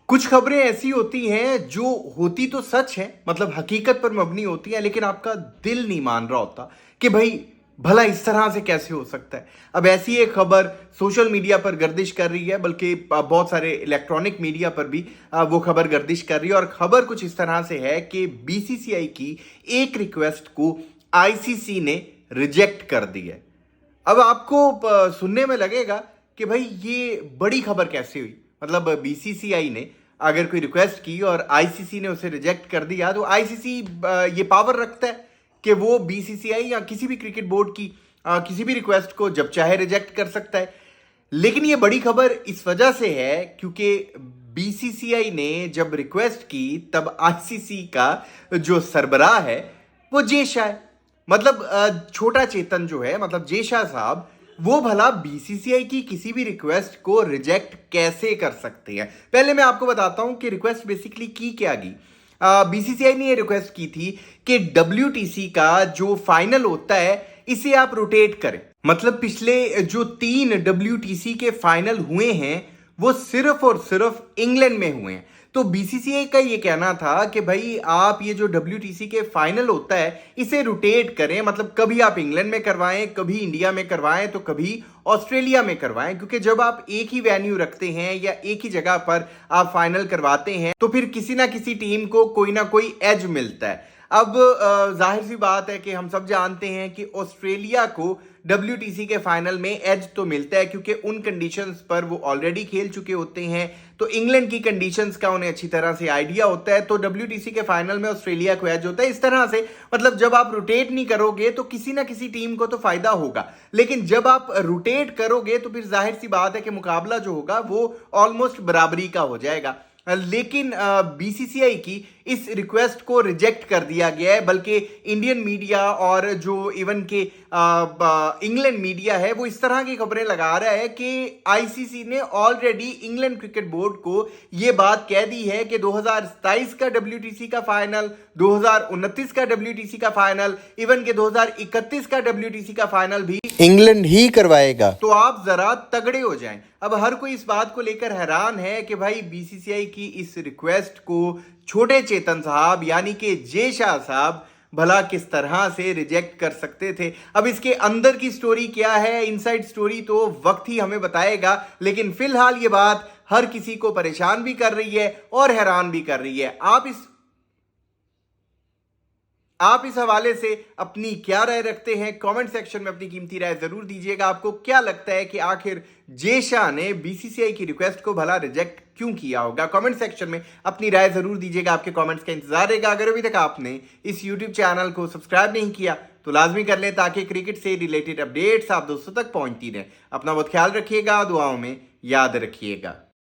कुछ खबरें ऐसी होती हैं जो होती तो सच है, मतलब हकीकत पर मबनी होती है, लेकिन आपका दिल नहीं मान रहा होता कि भाई भला इस तरह से कैसे हो सकता है। अब ऐसी एक खबर सोशल मीडिया पर गर्दिश कर रही है, बल्कि बहुत सारे इलेक्ट्रॉनिक मीडिया पर भी वो खबर गर्दिश कर रही है। और खबर कुछ इस तरह से है कि बीसीसीआई की एक रिक्वेस्ट को आईसीसी ने रिजेक्ट कर दी है। अब आपको सुनने में लगेगा कि भाई ये बड़ी खबर कैसे हुई। मतलब बीसीसीआई ने अगर कोई रिक्वेस्ट की और आईसीसी ने उसे रिजेक्ट कर दिया, तो आईसीसी ये पावर रखता है कि वो बीसीसीआई या किसी भी क्रिकेट बोर्ड की किसी भी रिक्वेस्ट को जब चाहे रिजेक्ट कर सकता है। लेकिन ये बड़ी खबर इस वजह से है क्योंकि बीसीसीआई ने जब रिक्वेस्ट की तब आईसीसी का जो सरबराह है वो जे शाह है। मतलब छोटा चेतन जो है, मतलब जे शाह साहब, वो भला बीसीसीआई की किसी भी रिक्वेस्ट को रिजेक्ट कैसे कर सकते हैं। पहले मैं आपको बताता हूं कि रिक्वेस्ट बेसिकली की क्या गई। बीसीसीआई ने ये रिक्वेस्ट की थी कि डब्ल्यूटीसी का जो फाइनल होता है इसे आप रोटेट करें। मतलब पिछले जो 3 डब्ल्यूटीसी के फाइनल हुए हैं वो सिर्फ और सिर्फ इंग्लैंड में हुए हैं। तो बीसीसीआई का ये कहना था कि भाई आप ये जो डब्ल्यूटीसी के फाइनल होता है इसे रोटेट करें, मतलब कभी आप इंग्लैंड में करवाएं, कभी इंडिया में करवाएं, तो कभी ऑस्ट्रेलिया में करवाएं। क्योंकि जब आप एक ही वेन्यू रखते हैं या एक ही जगह पर आप फाइनल करवाते हैं तो फिर किसी ना किसी टीम को कोई ना कोई एज मिलता है। अब जाहिर सी बात है कि हम सब जानते हैं कि ऑस्ट्रेलिया को डब्ल्यूटीसी के फाइनल में एज तो मिलता है क्योंकि उन कंडीशंस पर वो ऑलरेडी खेल चुके होते हैं। तो इंग्लैंड की कंडीशंस का उन्हें अच्छी तरह से आइडिया होता है, तो डब्ल्यूटीसी के फाइनल में ऑस्ट्रेलिया को एज होता है। इस तरह से मतलब जब आप रोटेट नहीं करोगे तो किसी ना किसी टीम को तो फायदा होगा, लेकिन जब आप रोटेट करोगे तो फिर जाहिर सी बात है कि मुकाबला जो होगा वो ऑलमोस्ट बराबरी का हो जाएगा। लेकिन बीसीसीआई की इस रिक्वेस्ट को रिजेक्ट कर दिया गया है। बल्कि इंडियन मीडिया और जो इवन के इंग्लैंड मीडिया है वो इस तरह की खबरें लगा रहा है कि आईसीसी ने ऑलरेडी इंग्लैंड क्रिकेट बोर्ड को ये बात कह दी है कि 2027 का डब्ल्यूटीसी का फाइनल, 2029 का डब्ल्यूटीसी का फाइनल, इवन के 2031 का डब्ल्यूटीसी का फाइनल भी इंग्लैंड ही करवाएगा। तो आप जरा तगड़े हो जाएं। अब हर कोई इस बात को लेकर हैरान है कि भाई बीसीसीआई की इस रिक्वेस्ट को छोटे चेतन साहब यानी कि जे शाह साहब भला किस तरह से रिजेक्ट कर सकते थे। अब इसके अंदर की स्टोरी क्या है, इनसाइड स्टोरी, तो वक्त ही हमें बताएगा। लेकिन फिलहाल ये बात हर किसी को परेशान भी कर रही है और हैरान भी कर रही है। आप इस हवाले से अपनी क्या राय रखते हैं? कमेंट सेक्शन में अपनी कीमती राय जरूर दीजिएगा। आपको क्या लगता है कि आखिर जे शाह ने बीसीसीआई की रिक्वेस्ट को भला रिजेक्ट क्यों किया होगा? कमेंट सेक्शन में अपनी राय जरूर दीजिएगा। आपके कमेंट्स का इंतजार रहेगा। अगर अभी तक आपने इस यूट्यूब चैनल को सब्सक्राइब नहीं किया तो लाजमी कर लें ताकि क्रिकेट से रिलेटेड अपडेट्स आप दोस्तों तक पहुंचती रहें। अपना बहुत ख्याल रखिएगा, दुआओं में याद रखिएगा।